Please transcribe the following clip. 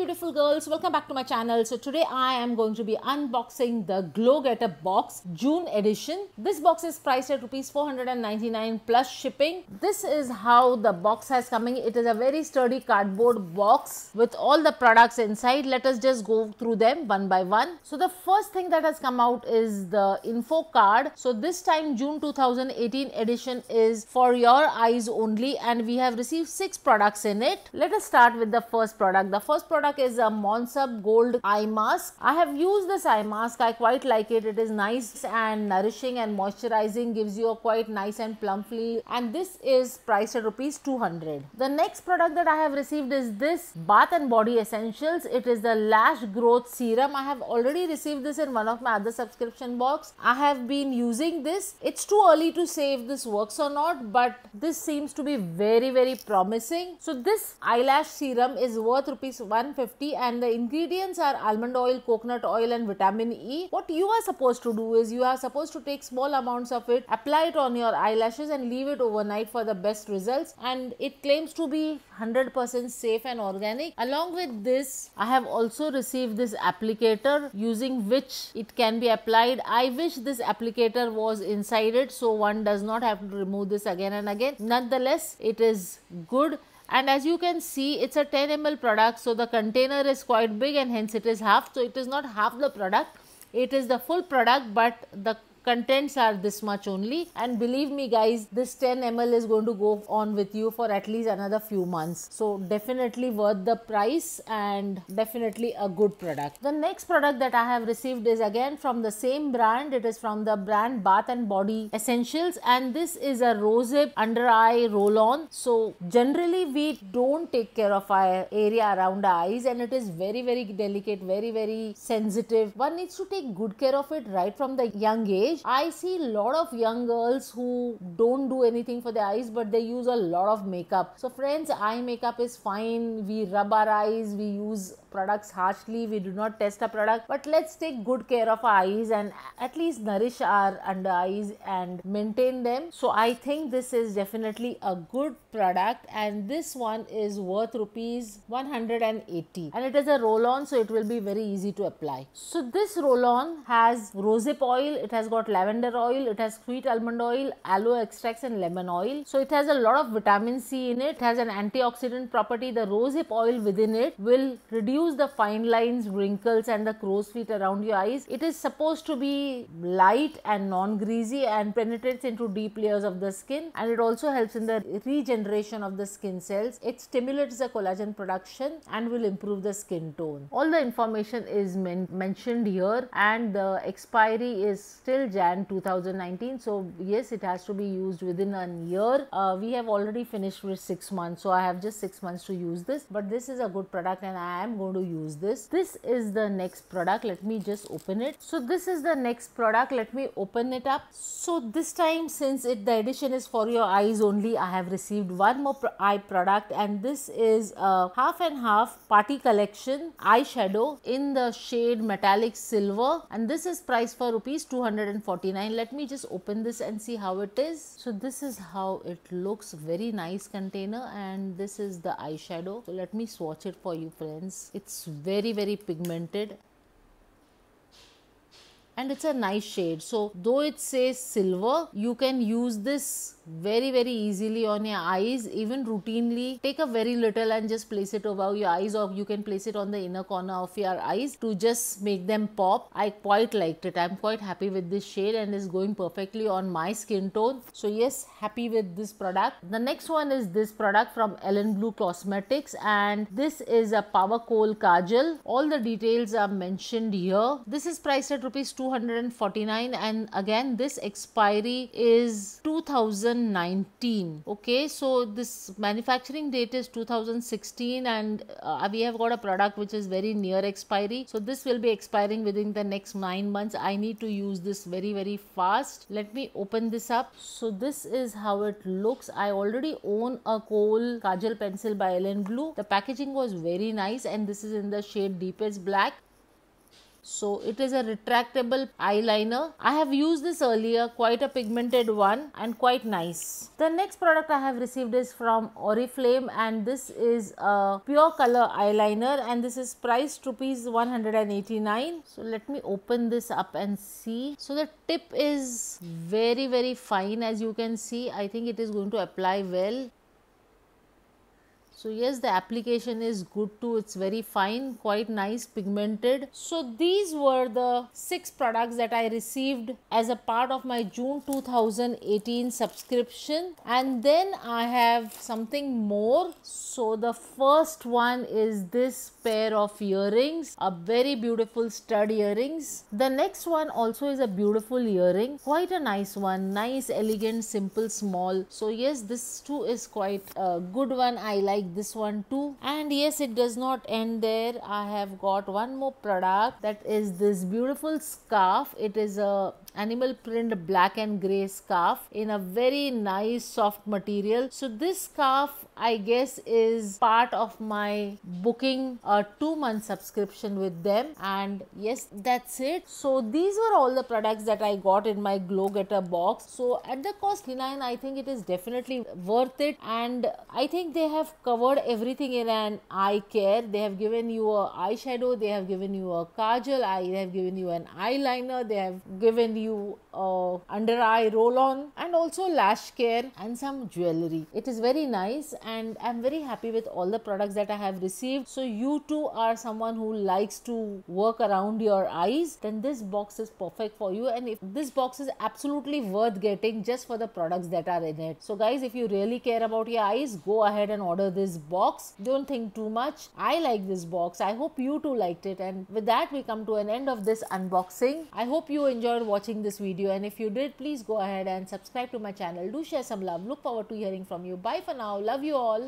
beautiful girls, welcome back to my channel. So today I am going to be unboxing the Glowgetter box June edition. This box is priced at rupees 499 plus shipping. This is how the box has coming. It is a very sturdy cardboard box with all the products inside. Let us just go through them one by one. So the first thing that has come out is the info card. So this time June 2018 edition is for your eyes only, and we have received 6 products in it. Let us start with the first product. The first product is a Mondsub Gold Eye Mask. I have used this eye mask. I quite like it. It is nice and nourishing and moisturizing, gives you a quite nice and plump feel, and this is priced at rupees 200. The next product that I have received is this Bath and Body Essentials. It is the Lash Growth Serum. I have already received this in one of my other subscription box. I have been using this. It's too early to say if this works or not, but this seems to be very promising. So this eyelash serum is worth rupees 150 and the ingredients are almond oil, coconut oil and vitamin E. What you are supposed to do is you are supposed to take small amounts of it, apply it on your eyelashes and leave it overnight for the best results, and it claims to be 100% safe and organic. Along with this, I have also received this applicator using which it can be applied. I wish this applicator was inside it so one does not have to remove this again and again. Nonetheless, it is good. And as you can see, it's a 10 ml product, so the container is quite big and hence it is half. So it is not half the product, it is the full product, but the contents are this much only, and believe me guys, this 10 ml is going to go on with you for at least another few months. So definitely worth the price and definitely a good product. The next product that I have received is again from the same brand. It is from the brand Bath and Body Essentials, and this is a Rosehip under eye roll on. So generally we don't take care of our area around our eyes, and it is very delicate, very sensitive. One needs to take good care of it right from the young age. I see a lot of young girls who don't do anything for their eyes, but they use a lot of makeup. So friends, eye makeup is fine. We rub our eyes, we use products harshly, we do not test a product, but let's take good care of our eyes and at least nourish our under eyes and maintain them. So I think this is definitely a good product, and this one is worth rupees 180, and it is a roll on, so it will be very easy to apply. So this roll on has rosehip oil, it has got lavender oil, it has sweet almond oil, aloe extracts and lemon oil. So it has a lot of vitamin C in it. It has an antioxidant property. The rosehip oil within it will reduce the fine lines, wrinkles and the crow's feet around your eyes. It is supposed to be light and non-greasy and penetrates into deep layers of the skin, and it also helps in the regeneration of the skin cells. It stimulates the collagen production and will improve the skin tone. All the information is mentioned here, and the expiry is still Jan 2019. So yes, it has to be used within a year. We have already finished with 6 months, so I have just 6 months to use this, but this is a good product and I am going to use this. This is the next product. Let me just open it. So this is the next product. Let me open it up. So this time, since the edition is for your eyes only, I have received one more eye product, and this is a half and half party collection eyeshadow in the shade metallic silver, and this is priced for rupees 249. Let me just open this and see how it is. So this is how it looks. Very nice container, and this is the eyeshadow. So let me swatch it for you friends. It's very pigmented and it's a nice shade. So though it says silver, you can use this very easily on your eyes, even routinely. Take a very little and just place it above your eyes, or you can place it on the inner corner of your eyes to just make them pop. I quite liked it. I'm quite happy with this shade and is going perfectly on my skin tone. So yes, happy with this product. The next one is this product from Elenblue Cosmetics, and this is a Power Kohl Kajal. All the details are mentioned here. This is priced at rupees 249, and again this expiry is 2019. Okay, so this manufacturing date is 2016, and we have got a product which is very near expiry. So this will be expiring within the next 9 months. I need to use this very fast. Let me open this up. So this is how it looks. I already own a Kohl Kajal pencil by Elenblue. The packaging was very nice, and this is in the shade deepest black. So it is a retractable eyeliner. I have used this earlier, quite a pigmented one and quite nice. The next product I have received is from Oriflame, and this is a pure color eyeliner, and this is priced rupees 189. So let me open this up and see. So the tip is very fine, as you can see. I think it is going to apply well. So yes, the application is good too. It's very fine, quite nice, pigmented. So these were the 6 products that I received as a part of my June 2018 subscription. And then I have something more. So the first one is this pair of earrings, a very beautiful stud earrings. The next one also is a beautiful earring, quite a nice one, nice, elegant, simple, small. So yes, this too is quite a good one. I like this one too. And yes, it does not end there. I have got one more product, that is this beautiful scarf. It is a animal print black and grey scarf in a very nice soft material. So this scarf, I guess, is part of my booking a 2-month subscription with them. And yes, that's it. So these were all the products that I got in my Glowgetter box. So at the cost 99, I think it is definitely worth it, and I think they have covered everything in an eye care. They have given you a eyeshadow, they have given you a kajal, they have given you an eyeliner, they have given you under eye roll on, and also lash care and some jewelry. It is very nice, and I'm very happy with all the products that I have received. So you too are someone who likes to work around your eyes, then this box is perfect for you. And if this box is absolutely worth getting just for the products that are in it. So guys, if you really care about your eyes, go ahead and order this box. Don't think too much. I like this box. I hope you too liked it. And with that, we come to an end of this unboxing. I hope you enjoyed watching this video, and if you did, please go ahead and subscribe to my channel. Do share some love. Look forward to hearing from you. Bye for now. Love you all.